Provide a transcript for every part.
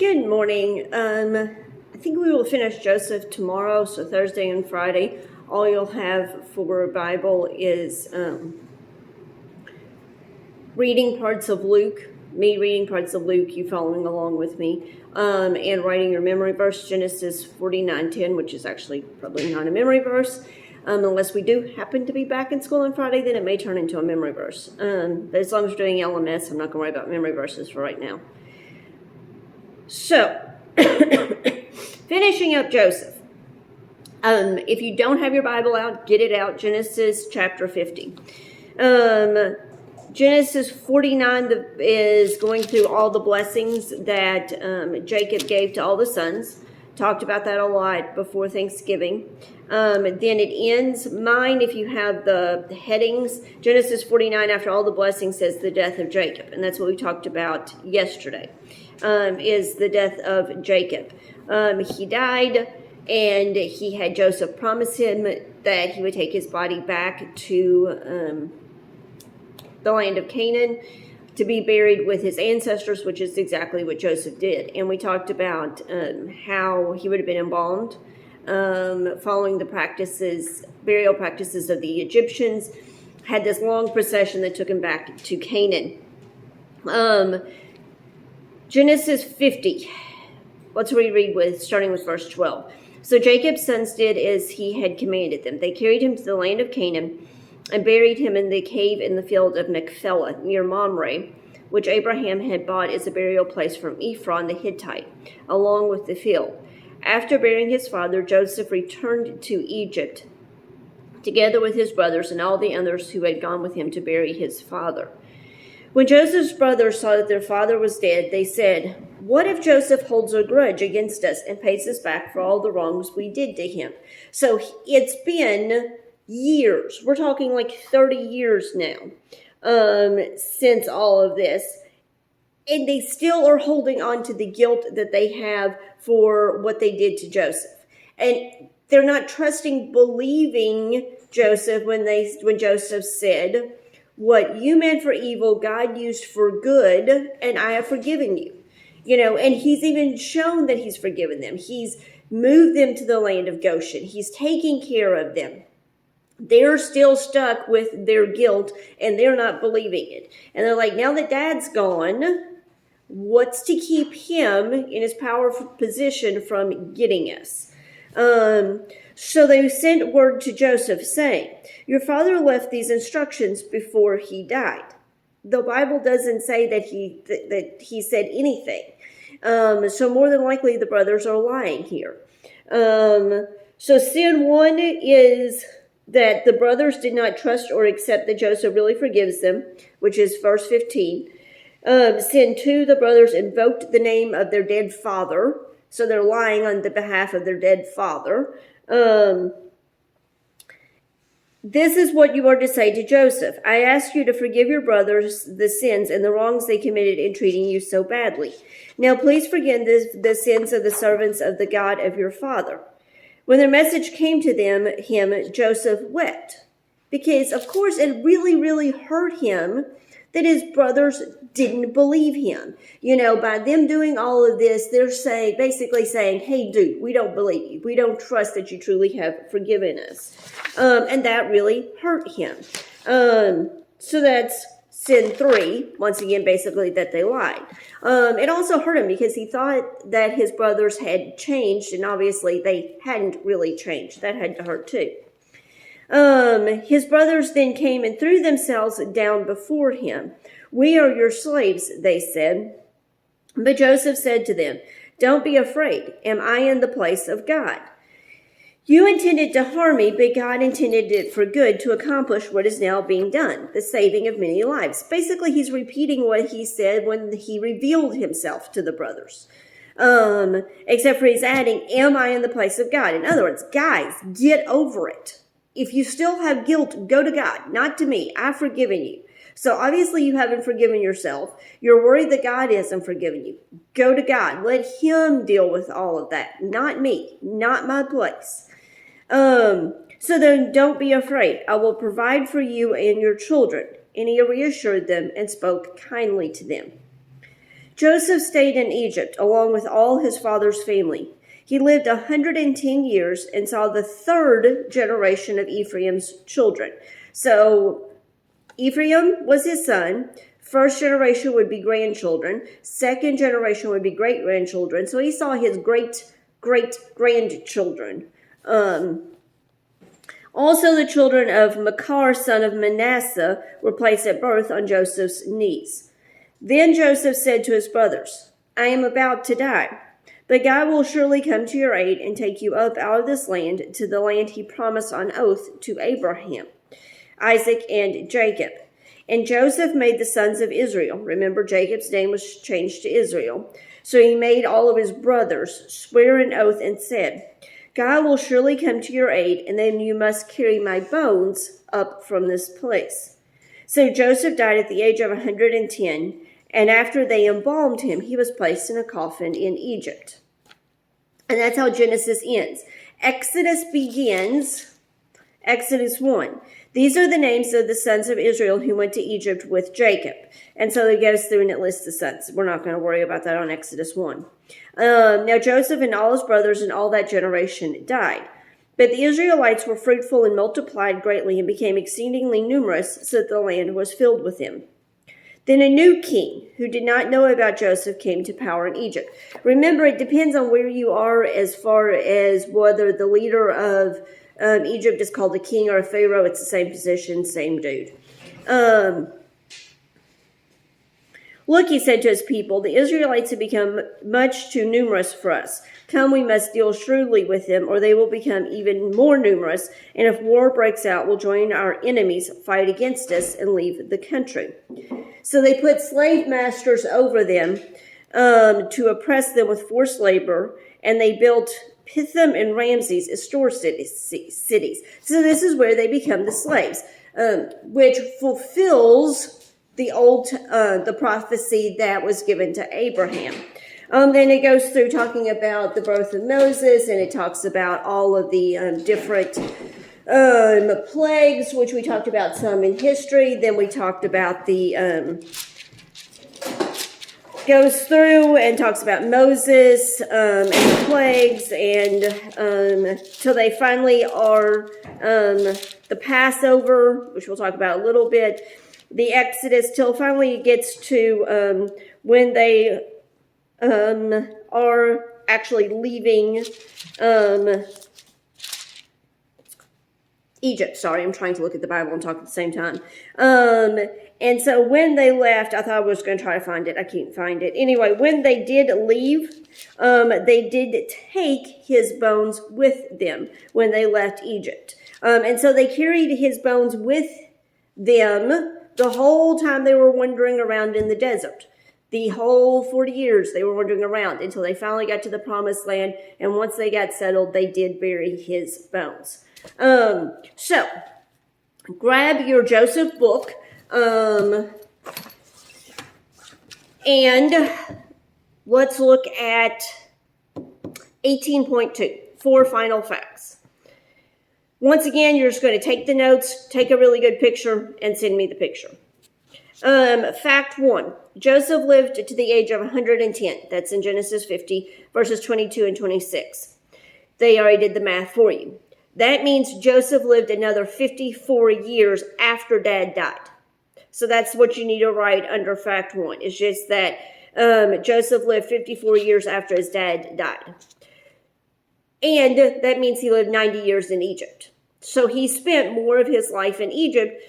Good morning. I think we will finish Joseph tomorrow, so Thursday and Friday. All you'll have for Bible is reading parts of Luke, me reading parts of Luke, you following along with me, and writing your memory verse, Genesis 49:10, which is actually probably not a memory verse. Unless we do happen to be back in school on Friday, then it may turn into a memory verse. But as long as we're doing LMS, I'm not going to worry about memory verses for right now. So, finishing up Joseph. If you don't have your Bible out, get it out. Genesis chapter 50. Genesis 49 is going through all the blessings that Jacob gave to all the sons. Talked about that a lot before Thanksgiving. Then it ends. Mine, if you have the headings, Genesis 49, after all the blessings, says the death of Jacob. And that's what we talked about yesterday, is the death of Jacob. He died, and he had Joseph promise him that he would take his body back to the land of Canaan to be buried with his ancestors, which is exactly what Joseph did. And we talked about how he would have been embalmed, following the burial practices of the Egyptians, had this long procession that took him back to Canaan. Genesis 50. Let's reread starting with verse 12. So Jacob's sons did as he had commanded them. They carried him to the land of Canaan and buried him in the cave in the field of Machpelah near Mamre, which Abraham had bought as a burial place from Ephron the Hittite, along with the field. After burying his father, Joseph returned to Egypt, together with his brothers and all the others who had gone with him to bury his father. When Joseph's brothers saw that their father was dead, they said, "What if Joseph holds a grudge against us and pays us back for all the wrongs we did to him?" So it's been years. We're talking like 30 years now since all of this. And they still are holding on to the guilt that they have for what they did to Joseph. And they're not believing Joseph when Joseph said, "What you meant for evil, God used for good, and I have forgiven you." And he's even shown that he's forgiven them. He's moved them to the land of Goshen. He's taking care of them. They're still stuck with their guilt, and they're not believing it. And they're like, now that Dad's gone, what's to keep him in his powerful position from getting us? So they sent word to Joseph saying, "Your father left these instructions before he died." The Bible doesn't say that he said anything. So more than likely the brothers are lying here. So sin one is that the brothers did not trust or accept that Joseph really forgives them, which is verse 15. Sin 2, the brothers invoked the name of their dead father, so they're lying on the behalf of their dead father. This is what you are to say to Joseph. "I ask you to forgive your brothers the sins and the wrongs they committed in treating you so badly. Now please forgive the sins of the servants of the God of your father." When their message came to him, Joseph wept, because, of course, it really, really hurt him that his brothers didn't believe him. By them doing all of this, they're basically saying, "Hey, dude, we don't believe you. We don't trust that you truly have forgiven us." And that really hurt him. So that's sin 3, once again, basically, that they lied. It also hurt him because he thought that his brothers had changed, and obviously they hadn't really changed. That had to hurt too. His brothers then came and threw themselves down before him. "We are your slaves," they said. But Joseph said to them, "Don't be afraid. Am I in the place of God? You intended to harm me, but God intended it for good to accomplish what is now being done, the saving of many lives." Basically, he's repeating what he said when he revealed himself to the brothers. Except for he's adding, "Am I in the place of God?" In other words, guys, get over it. If you still have guilt, go to God, not to me. I've forgiven you. So obviously you haven't forgiven yourself. You're worried that God hasn't forgiven you. Go to God. Let him deal with all of that. Not me. Not my place. So then don't be afraid. I will provide for you and your children. And he reassured them and spoke kindly to them. Joseph stayed in Egypt along with all his father's family. He lived 110 years and saw the third generation of Ephraim's children. So Ephraim was his son. First generation would be grandchildren. Second generation would be great-grandchildren. So he saw his great-great-grandchildren. Also, the children of Machir, son of Manasseh, were placed at birth on Joseph's knees. Then Joseph said to his brothers, I am about to die, but God will surely come to your aid and take you up out of this land to the land he promised on oath to Abraham, Isaac, and Jacob. And Joseph made the sons of Israel. Remember, Jacob's name was changed to Israel. So he made all of his brothers swear an oath and said, God will surely come to your aid, and then you must carry my bones up from this place. So Joseph died at the age of 110, and after they embalmed him, he was placed in a coffin in Egypt. And that's how Genesis ends. Exodus begins, Exodus 1. These are the names of the sons of Israel who went to Egypt with Jacob. And so it goes through and it lists the sons. We're not going to worry about that on Exodus 1. Now Joseph and all his brothers and all that generation died. But the Israelites were fruitful and multiplied greatly and became exceedingly numerous, so that the land was filled with them. Then a new king, who did not know about Joseph, came to power in Egypt. Remember, it depends on where you are as far as whether the leader of Egypt is called a king or a pharaoh. It's the same position, same dude. Look, he said to his people, the Israelites have become much too numerous for us. Come, we must deal shrewdly with them, or they will become even more numerous. And if war breaks out, we'll join our enemies, fight against us, and leave the country. So they put slave masters over them to oppress them with forced labor, and they built Pithom and Ramses as store cities. So this is where they become the slaves, which fulfills the prophecy that was given to Abraham. Then it goes through talking about the birth of Moses, and it talks about all of the different plagues, which we talked about some in history. Then we talked about goes through and talks about Moses and the plagues, and till they finally are the Passover, which we'll talk about a little bit, the Exodus, till finally it gets to when they are actually leaving Egypt. Sorry, I'm trying to look at the Bible and talk at the same time. And so when they left, I thought I was going to try to find it. I can't find it. Anyway, when they did leave, they did take his bones with them when they left Egypt. And so they carried his bones with them the whole time they were wandering around in the desert. The whole 40 years they were wandering around until they finally got to the promised land. And once they got settled, they did bury his bones. So grab your Joseph book, and let's look at 18.2, 4 final facts. Once again, you're just going to take the notes, take a really good picture, and send me the picture. Fact 1, Joseph lived to the age of 110. That's in Genesis 50, verses 22 and 26. They already did the math for you. That means Joseph lived another 54 years after Dad died. So that's what you need to write under fact 1. It's just that Joseph lived 54 years after his dad died. And that means he lived 90 years in Egypt. So he spent more of his life in Egypt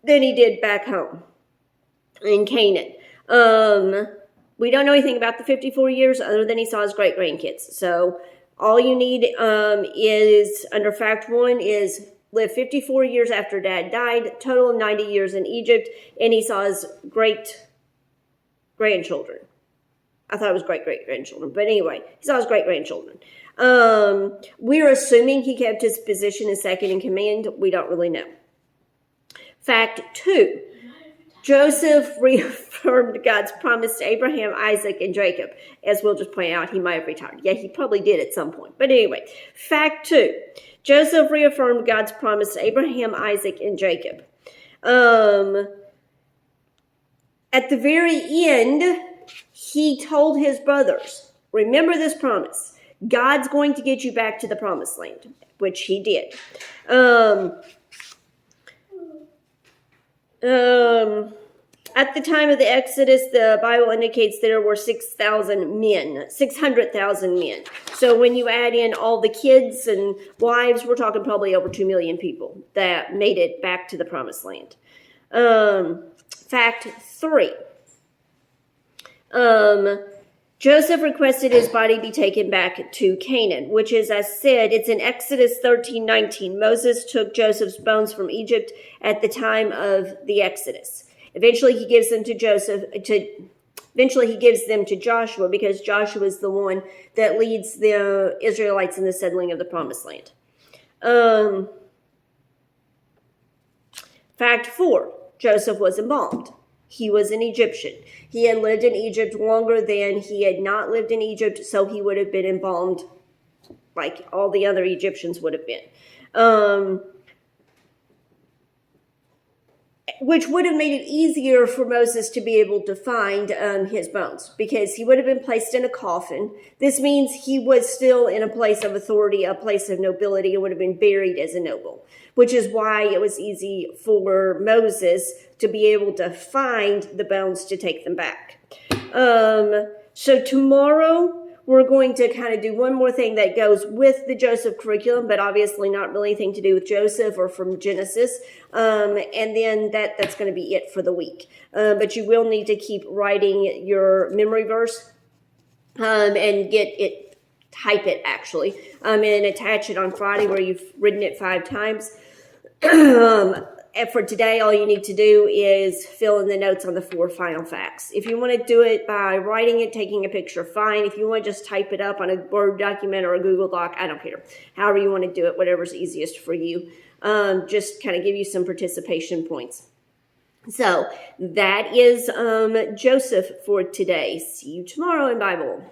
than he did back home in Canaan. We don't know anything about the 54 years other than he saw his great-grandkids. So all you need is, under fact 1, is live 54 years after Dad died, total of 90 years in Egypt, and he saw his great-grandchildren. I thought it was great-great-grandchildren, but anyway, he saw his great-grandchildren. We're assuming he kept his position as second in command. We don't really know. Fact 2, Joseph reaffirmed God's promise to Abraham, Isaac, and Jacob. As we'll just point out, he might have retired. Yeah, he probably did at some point. But anyway, fact 2, Joseph reaffirmed God's promise to Abraham, Isaac, and Jacob. At the very end, he told his brothers, remember this promise. God's going to get you back to the promised land, which he did. At the time of the Exodus, the Bible indicates there were 600,000 men. So when you add in all the kids and wives, we're talking probably over 2 million people that made it back to the promised land. Fact 3. Joseph requested his body be taken back to Canaan, which is, as said, it's in Exodus 13:19. Moses took Joseph's bones from Egypt at the time of the Exodus. Eventually, he gives them to Joshua, because Joshua is the one that leads the Israelites in the settling of the promised land. Fact 4, Joseph was embalmed. He was an Egyptian. He had lived in Egypt longer than he had not lived in Egypt, so he would have been embalmed like all the other Egyptians would have been. Which would have made it easier for Moses to be able to find his bones, because he would have been placed in a coffin. This means he was still in a place of authority, a place of nobility, and would have been buried as a noble, which is why it was easy for Moses to be able to find the bones to take them back. So tomorrow, we're going to kind of do one more thing that goes with the Joseph curriculum, but obviously not really anything to do with Joseph or from Genesis. And then that's going to be it for the week. But you will need to keep writing your memory verse and type it actually, and attach it on Friday where you've written it 5 times. And for today, all you need to do is fill in the notes on the 4 final facts. If you want to do it by writing it, taking a picture, fine. If you want to just type it up on a Word document or a Google Doc, I don't care. However you want to do it, whatever's easiest for you. Just kind of give you some participation points. So that is Joseph for today. See you tomorrow in Bible.